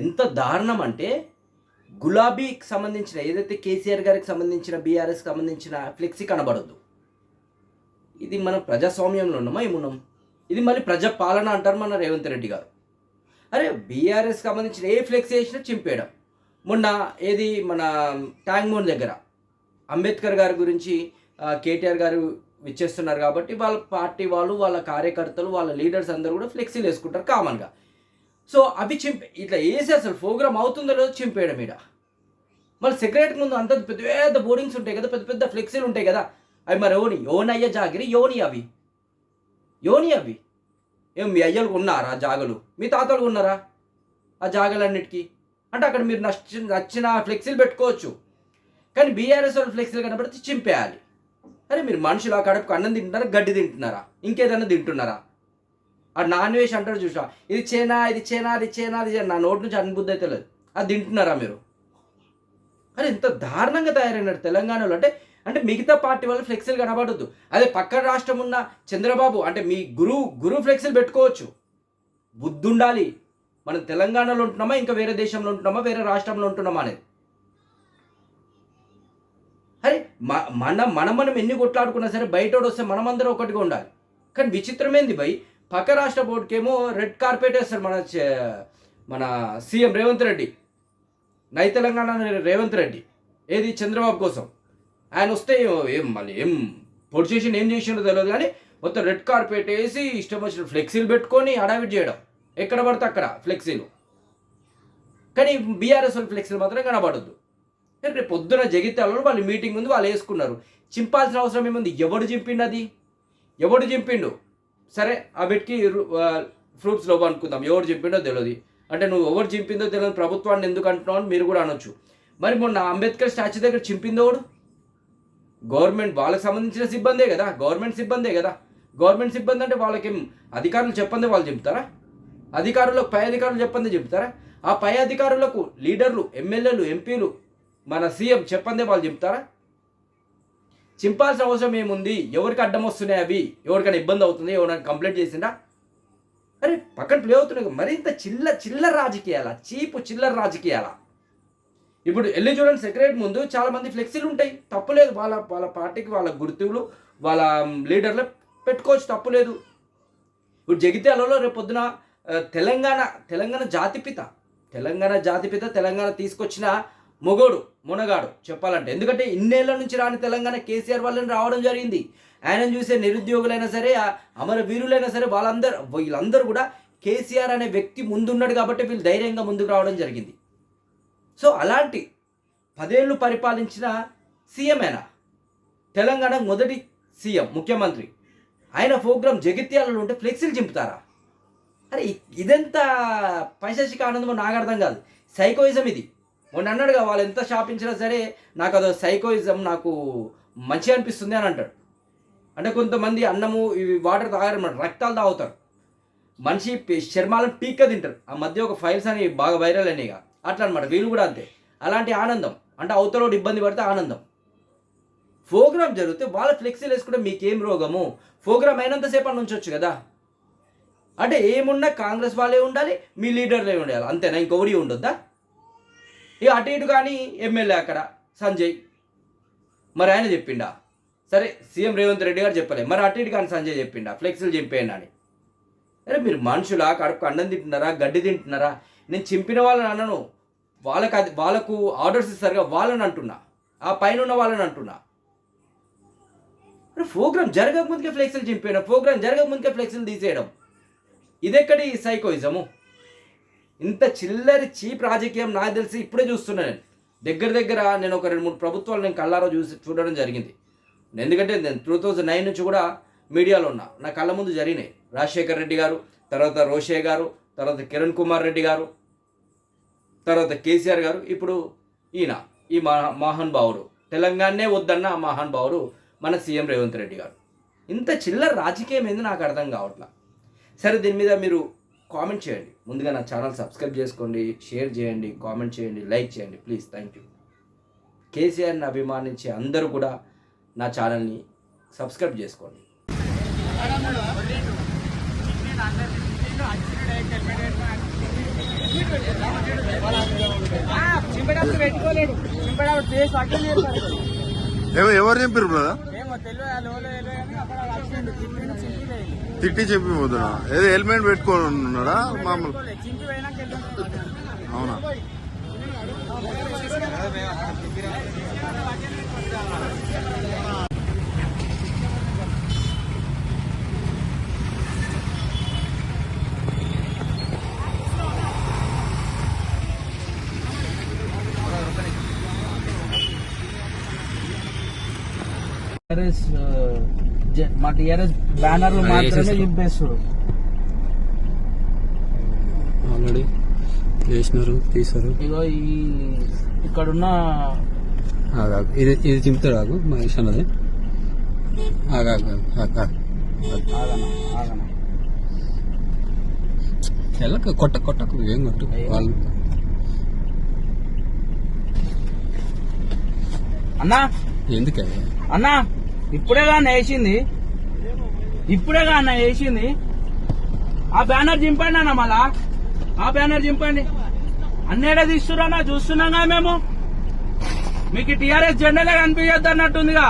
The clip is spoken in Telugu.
ఎంత దారుణం అంటే గులాబీకి సంబంధించిన ఏదైతే కేసీఆర్ గారికి సంబంధించిన బీఆర్ఎస్కి సంబంధించిన ఫ్లెక్సీ కనబడద్దు. ఇది మనం ప్రజాస్వామ్యంలో ఉన్నామా ఏమున్నాం? ఇది మళ్ళీ ప్రజాపాలన అంటారు మన రేవంత్ రెడ్డి గారు. అరే బీఆర్ఎస్కి సంబంధించిన ఏ ఫ్లెక్సీ వేసినా చింపేయడం. మొన్న ఏది మన ట్యాంక్ బండ్ దగ్గర అంబేద్కర్ గారి గురించి కేటీఆర్ గారు విచ్చేస్తున్నారు కాబట్టి వాళ్ళ పార్టీ వాళ్ళు, వాళ్ళ కార్యకర్తలు, వాళ్ళ లీడర్స్ అందరూ కూడా ఫ్లెక్సీలు వేసుకుంటారు కామన్గా. సో అవి ఇట్లా వేసి అసలు ప్రోగ్రామ్ అవుతుందో లేదో చింపేయడం ఈడ. మళ్ళీ సెక్రటరీ ముందు అంత పెద్ద పెద్ద బోర్డింగ్స్ ఉంటాయి కదా, పెద్ద పెద్ద ఫ్లెక్సీలు ఉంటాయి కదా, అవి మరి యోని అయ్యే జాగిరి యోని అవి ఏం మీ అయ్యలు ఉన్నారా జాగలు? మీ తాతలు ఉన్నారా ఆ జాగలన్నిటికీ? అంటే అక్కడ మీరు నచ్చిన ఫ్లెక్సీలు పెట్టుకోవచ్చు, కానీ బీఆర్ఎస్ వాళ్ళు ఫ్లెక్సీలు కనబడితే చింపేయాలి. అరే మీరు మనుషులు ఆ కడుపుకు అన్నం తింటున్నారా, గడ్డి తింటున్నారా, ఇంకేదైనా తింటున్నారా? ఆ నాన్ వెజ్ అంటారు చూసా, ఇది చేనా అది చేనా నా నోటి నుంచి అనుబుద్ధి అయితే లేదు, అది తింటున్నారా మీరు? అరే ఎంత దారుణంగా తయారైనారు తెలంగాణలో. అంటే మిగతా పార్టీ వాళ్ళు ఫ్లెక్సీలు కనబడద్దు. అదే పక్కన రాష్ట్రం ఉన్న చంద్రబాబు అంటే మీ గురువు ఫ్లెక్సీలు పెట్టుకోవచ్చు. బుద్ధి ఉండాలి. మనం తెలంగాణలో ఉంటున్నామా, ఇంకా వేరే దేశంలో ఉంటున్నామా, వేరే రాష్ట్రంలో ఉంటున్నామా అనేది. అరే మనం ఎన్ని కొట్లాడుకున్నా సరే బయటోడు వస్తే మనమందరం ఒకటిగా ఉండాలి. కానీ విచిత్రమైంది భయ్, పక్క రాష్ట్ర బోర్డుకేమో రెడ్ కార్పెట్ వేస్తారు మన సీఎం రేవంత్ రెడ్డి, నై తెలంగాణ రేవంత్ రెడ్డి, ఏది చంద్రబాబు కోసం. ఆయన వస్తే మళ్ళీ పొడి చేసి ఏం చేసిండో తెలియదు, కానీ మొత్తం రెడ్ కార్పెట్ వేసి ఇష్టం వచ్చిన ఫ్లెక్సీలు పెట్టుకొని అడావిట్ చేయడం, ఎక్కడ పడితే అక్కడ ఫ్లెక్సీలు. కానీ బీఆర్ఎస్ వాళ్ళు ఫ్లెక్సీలు మాత్రం కనబడద్దు. రేపు పొద్దున జగిత్యాలలో వాళ్ళు మీటింగ్ ఉంది, వాళ్ళు వేసుకున్నారు. చింపాల్సిన అవసరం ఏముంది? ఎవడు చింపిండు? సరే ఆ బెట్కి ఫ్రూట్స్ లోపు అనుకుందాం, ఎవరు చింపిండో తెలియదు. అంటే నువ్వు ఎవరు చింపిందో తెలియదు ప్రభుత్వాన్ని ఎందుకు అంటున్నావు అని మీరు కూడా అనొచ్చు. మరి మొన్న అంబేద్కర్ స్టాచ్యూ దగ్గర చింపిందోడు గవర్నమెంట్, వాళ్ళకి సంబంధించిన సిబ్బందే కదా, గవర్నమెంట్ సిబ్బంది అంటే వాళ్ళకి అధికారులు చెప్పందే వాళ్ళు చెప్తారా? అధికారులకు పై అధికారులు చెప్పందే చెప్తారా? ఆ పై అధికారులకు లీడర్లు, ఎమ్మెల్యేలు, ఎంపీలు, మన సీఎం చెప్పందే వాళ్ళు చెప్తారా? చింపాల్సిన అవసరం ఏముంది? ఎవరికి అడ్డం వస్తున్నాయి అవి? ఎవరికైనా ఇబ్బంది అవుతుంది? ఎవరైనా కంప్లైంట్ చేసిందా? అరే పక్కన ప్లే అవుతున్నాయి. మరింత చిల్లర రాజకీయాల, చిల్లర రాజకీయాల. ఇప్పుడు వెళ్ళి చూడండి, సెక్రటరీ ముందు చాలామంది ఫ్లెక్సీలు ఉంటాయి, తప్పులేదు. వాళ్ళ పార్టీకి వాళ్ళ గుర్తులు, వాళ్ళ లీడర్లు పెట్టుకోవచ్చు, తప్పులేదు. ఇప్పుడు జగిత్యాలలో రేపు పొద్దున తెలంగాణ జాతిపిత, తెలంగాణ తీసుకొచ్చిన మునగాడు చెప్పాలంటే. ఎందుకంటే ఇన్నేళ్ల నుంచి రాని తెలంగాణ కేసీఆర్ వాళ్ళని రావడం జరిగింది. ఆయనను చూసే నిరుద్యోగులైనా సరే, అమరవీరులైనా సరే, వీళ్ళందరూ కూడా కేసీఆర్ అనే వ్యక్తి ముందున్నాడు కాబట్టి వీళ్ళు ధైర్యంగా ముందుకు రావడం జరిగింది. సో అలాంటి 10 ఏళ్ళు పరిపాలించిన సీఎం అయినా, తెలంగాణ మొదటి సీఎం, ముఖ్యమంత్రి, ఆయన ప్రోగ్రాం జగిత్యాలలో ఉంటే ఫ్లెక్సీలు చింపుతారా? అరే ఇదెంత పైశాచిక ఆనందమో నాకు అర్థం కాదు. సైకోయిజం ఇది. మొన్న అన్నాడుగా, వాళ్ళు ఎంత షాపించినా సరే నాకు అదో సైకోయిజం, నాకు మంచిగా అనిపిస్తుంది అని అంటాడు. అంటే కొంతమంది అన్నము ఇవి వాటర్ తాగారన్నమాట, రక్తాలు తాగుతారు, మనిషి చర్మాలను పీక్క తింటారు. ఆ మధ్య ఒక ఫైల్స్ అని బాగా వైరల్ అయినాయిగా, అట్లా అనమాట. వీళ్ళు కూడా అంతే. అలాంటి ఆనందం అంటే అవతలోడు ఇబ్బంది పడితే ఆనందం. ప్రోగ్రామ్ జరిగితే వాళ్ళ ఫ్లెక్సీలు వేసుకుంటే మీకేం రోగము? ప్రోగ్రామ్ అయినంతసేపు అని ఉంచవచ్చు కదా. అంటే ఏమున్నా కాంగ్రెస్ వాళ్ళే ఉండాలి, మీ లీడర్లే ఉండాలి, అంతేనా? ఇంకొకటి ఉండొద్దా? ఇక అటు ఇటు కానీ ఎమ్మెల్యే అక్కడ సంజయ్, మరి ఆయన చెప్పిండా? సరే సీఎం రేవంత్ రెడ్డి గారు చెప్పలే, మరి అటు ఇటు కానీ సంజయ్ చెప్పిండా ఫ్లెక్సీలు చింపేయండి అని? అరే మీరు మనుషులా? కడుపుకు అన్నం తింటున్నారా, గడ్డి తింటున్నారా? నేను చింపిన వాళ్ళని అన్నను, వాళ్ళకు ఆర్డర్స్ ఇస్తారుగా వాళ్ళని అంటున్నా, ఆ పైన ఉన్న వాళ్ళని అంటున్నా. ప్రోగ్రామ్ జరగకముందుకే ఫ్లెక్సీలు చింపేయడం, ప్రోగ్రామ్ జరగకముందుకే ఫ్లెక్సీలు తీసేయడం, ఇదెక్కడి సైకోయిజము? ఇంత చిల్లరి చీప్ రాజకీయం నాకు తెలిసి ఇప్పుడే చూస్తున్నాను దగ్గర నేను ఒక 2-3 ప్రభుత్వాలు నేను కళ్ళారో చూడడం జరిగింది. ఎందుకంటే నేను 2009 నుంచి కూడా మీడియాలో ఉన్నా, నా కళ్ళ ముందు జరిగినాయి. రాజశేఖర్ రెడ్డి గారు, తర్వాత రోషే గారు, తర్వాత కిరణ్ కుమార్ రెడ్డి గారు, తర్వాత కేసీఆర్ గారు, ఇప్పుడు ఈ మహానుభావుడు, తెలంగాణనే వద్దన్న మహానుభావుడు మన సీఎం రేవంత్ రెడ్డి గారు. ఇంత చిల్లర రాజకీయం ఏంది నాకు అర్థం కావట్లా. సరే దీని మీద మీరు కామెంట్ చేయండి. ముందుగా నా ఛానల్ సబ్స్క్రైబ్ చేసుకోండి, షేర్ చేయండి, కామెంట్ చేయండి, లైక్ చేయండి ప్లీజ్. Thank you. కేసీఆర్ని అభిమానించే అందరూ కూడా నా ఛానల్ని సబ్స్క్రైబ్ చేసుకోండి. చింపడానికి పెట్టుకోలేడు, చింపడానికి ఫేస్ అడ్డం చేస్తారు. ఎవరు చెప్పారు బ్రదర్? ఏమో తెలియదు, అక్కడ వచ్చిండు చింపి తిట్టి చెప్పి పోతున్నా. ఏదో హెల్మెట్ పెట్టుకొని ఉన్నాడా మామూలు? చింపి పోయినాక అవునా? మా టీఆర్ఎస్ బ్యానర్లు మాత్రమే చింపేస్తారు. ఆల్రెడీ చేసినారు, తీసారు. ఇగో ఇక్కడున్న ఇది చింపుతాడు. ఆగు మహేష్ అన్నది. కొట్టకు ఏం కొట్టు వాళ్ళు. అన్నా ఎందుకే అన్నా ఇప్పుడేగా అన్న వేసింది, ఆ బ్యానర్ చింపండి అన్న. మళ్ళా ఆ బ్యానర్ చింపండి. అన్నేడా తీస్తున్నా చూస్తున్నాం కదా మేము. మీకు టీఆర్ఎస్ జెండాలే కనిపించద్దు అన్నట్టుందిగా.